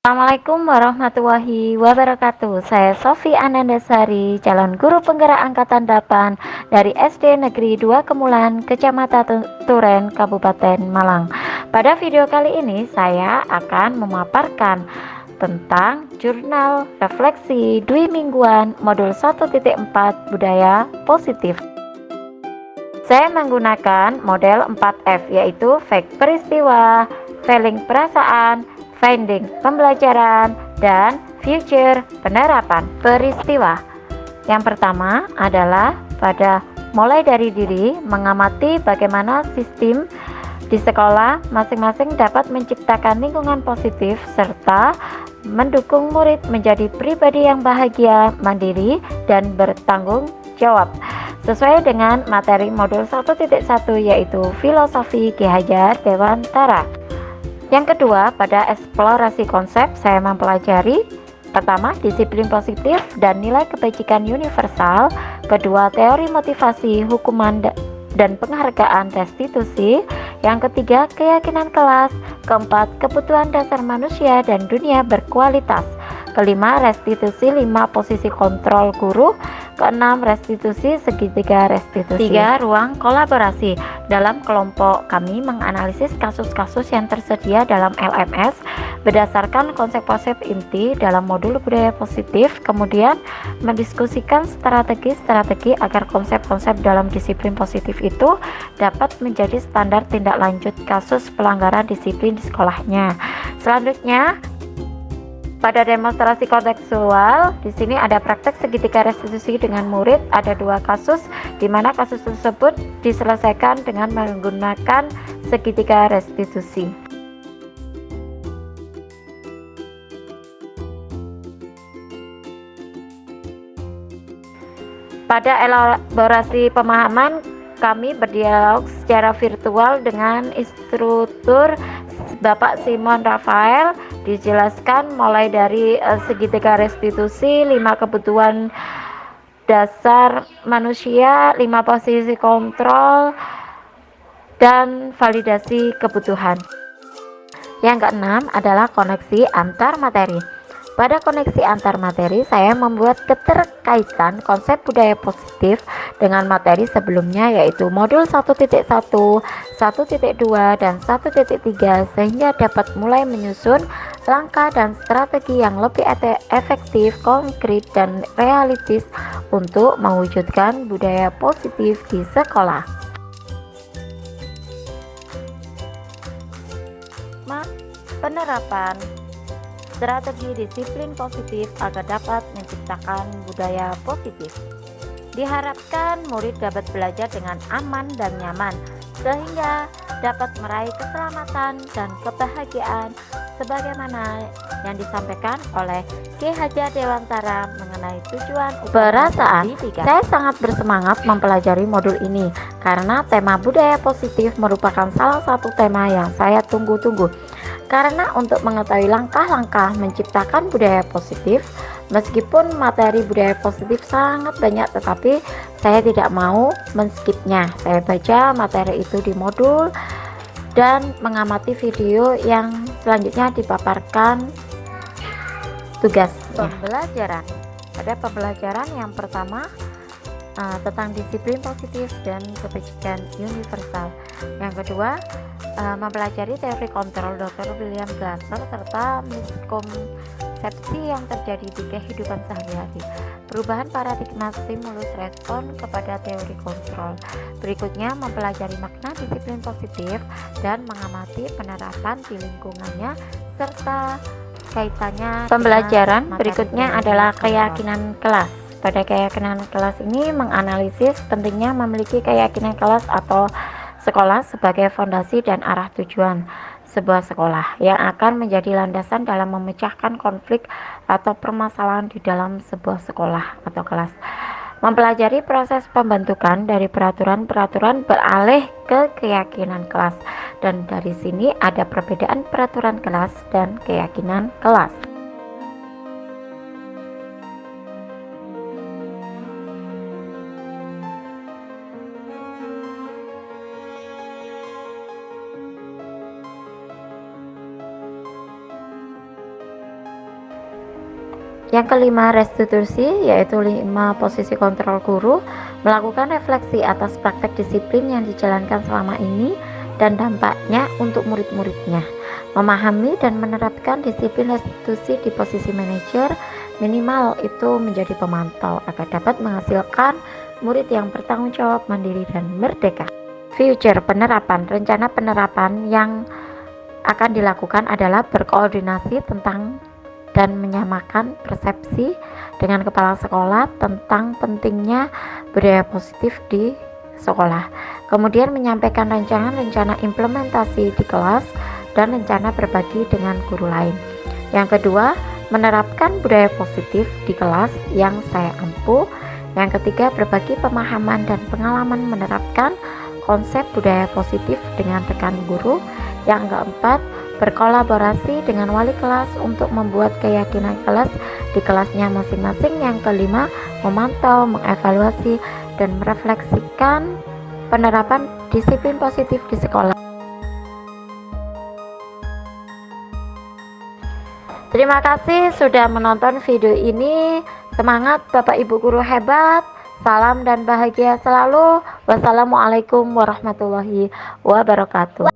Assalamualaikum warahmatullahi wabarakatuh. Saya Sofi Anandasari, calon guru penggerak angkatan 8 dari SD Negeri 2 Kemulan, Kecamatan Turen, Kabupaten Malang. Pada video kali ini saya akan memaparkan tentang jurnal refleksi dwi mingguan modul 1.4 budaya positif. Saya menggunakan model 4F, yaitu fact peristiwa, feeling perasaan, finding pembelajaran, dan future penerapan peristiwa. Yang pertama adalah pada mulai dari diri, mengamati bagaimana sistem di sekolah masing-masing dapat menciptakan lingkungan positif serta mendukung murid menjadi pribadi yang bahagia, mandiri, dan bertanggung jawab sesuai dengan materi modul 1.1, yaitu filosofi Ki Hajar Dewantara. Yang kedua, pada eksplorasi konsep saya mempelajari pertama, disiplin positif dan nilai kebajikan universal. Kedua, teori motivasi, hukuman dan penghargaan restitusi. Yang ketiga, keyakinan kelas. Keempat, kebutuhan dasar manusia dan dunia berkualitas. Kelima, restitusi 5 posisi kontrol guru. Keenam, restitusi segitiga restitusi. Tiga, ruang kolaborasi. Dalam kelompok kami menganalisis kasus-kasus yang tersedia dalam LMS berdasarkan konsep-konsep inti dalam modul budaya positif, kemudian mendiskusikan strategi-strategi agar konsep-konsep dalam disiplin positif itu dapat menjadi standar tindak lanjut kasus pelanggaran disiplin di sekolahnya. Selanjutnya, pada demonstrasi kontekstual, di sini ada praktek segitiga restitusi dengan murid. Ada 2 kasus, di mana kasus tersebut diselesaikan dengan menggunakan segitiga restitusi. Pada elaborasi pemahaman, kami berdialog secara virtual dengan instruktur Bapak Simon Rafael. Dijelaskan mulai dari segitiga restitusi, 5 kebutuhan dasar manusia, 5 posisi kontrol, dan validasi kebutuhan. Yang keenam adalah koneksi antar materi. Pada koneksi antar materi, saya membuat keterkaitan konsep budaya positif dengan materi sebelumnya, yaitu modul 1.1, 1.2, dan 1.3, sehingga dapat mulai menyusun langkah dan strategi yang lebih efektif, konkret, dan realistis untuk mewujudkan budaya positif di sekolah. Penerapan strategi disiplin positif agar dapat menciptakan budaya positif. Diharapkan murid dapat belajar dengan aman dan nyaman, sehingga dapat meraih keselamatan dan kebahagiaan sebagaimana yang disampaikan oleh Ki Hajar Dewantara mengenai tujuan perasaan. Saya sangat bersemangat mempelajari modul ini karena tema budaya positif merupakan salah satu tema yang saya tunggu-tunggu. Karena untuk mengetahui langkah-langkah menciptakan budaya positif, meskipun materi budaya positif sangat banyak, tetapi saya tidak mau men-skipnya. Saya baca materi itu di modul dan mengamati video yang selanjutnya dipaparkan tugasnya. Pembelajaran. Pada pembelajaran yang pertama tentang disiplin positif dan kebajikan universal. Yang kedua, mempelajari teori kontrol Dr. William Glasser serta miskonsepsi yang terjadi di kehidupan sehari-hari. Perubahan paradigma stimulus respon kepada teori kontrol. Berikutnya, mempelajari makna disiplin positif dan mengamati penerapan di lingkungannya serta kaitannya. Pembelajaran berikutnya adalah keyakinan kelas. Pada keyakinan kelas ini menganalisis pentingnya memiliki keyakinan kelas atau sekolah sebagai fondasi dan arah tujuan sebuah sekolah yang akan menjadi landasan dalam memecahkan konflik atau permasalahan di dalam sebuah sekolah atau kelas. Mempelajari proses pembentukan dari peraturan-peraturan beralih ke keyakinan kelas, dan dari sini ada perbedaan peraturan kelas dan keyakinan kelas. Yang kelima, restitusi, yaitu 5 posisi kontrol guru, melakukan refleksi atas praktek disiplin yang dijalankan selama ini dan dampaknya untuk murid-muridnya. Memahami dan menerapkan disiplin restitusi di posisi manajer, minimal itu menjadi pemantau agar dapat menghasilkan murid yang bertanggung jawab, mandiri, dan merdeka. Future penerapan, rencana penerapan yang akan dilakukan adalah berkoordinasi tentang dan menyamakan persepsi dengan kepala sekolah tentang pentingnya budaya positif di sekolah. Kemudian menyampaikan rencana implementasi di kelas dan rencana berbagi dengan guru lain. Yang kedua, menerapkan budaya positif di kelas yang saya ampuh. Yang ketiga, berbagi pemahaman dan pengalaman menerapkan konsep budaya positif dengan rekan guru. Yang keempat, berkolaborasi dengan wali kelas untuk membuat keyakinan kelas di kelasnya masing-masing. Yang kelima, memantau, mengevaluasi, dan merefleksikan penerapan disiplin positif di sekolah. Terima kasih sudah menonton video ini. Semangat Bapak Ibu guru hebat. Salam dan bahagia selalu. Wassalamualaikum warahmatullahi wabarakatuh.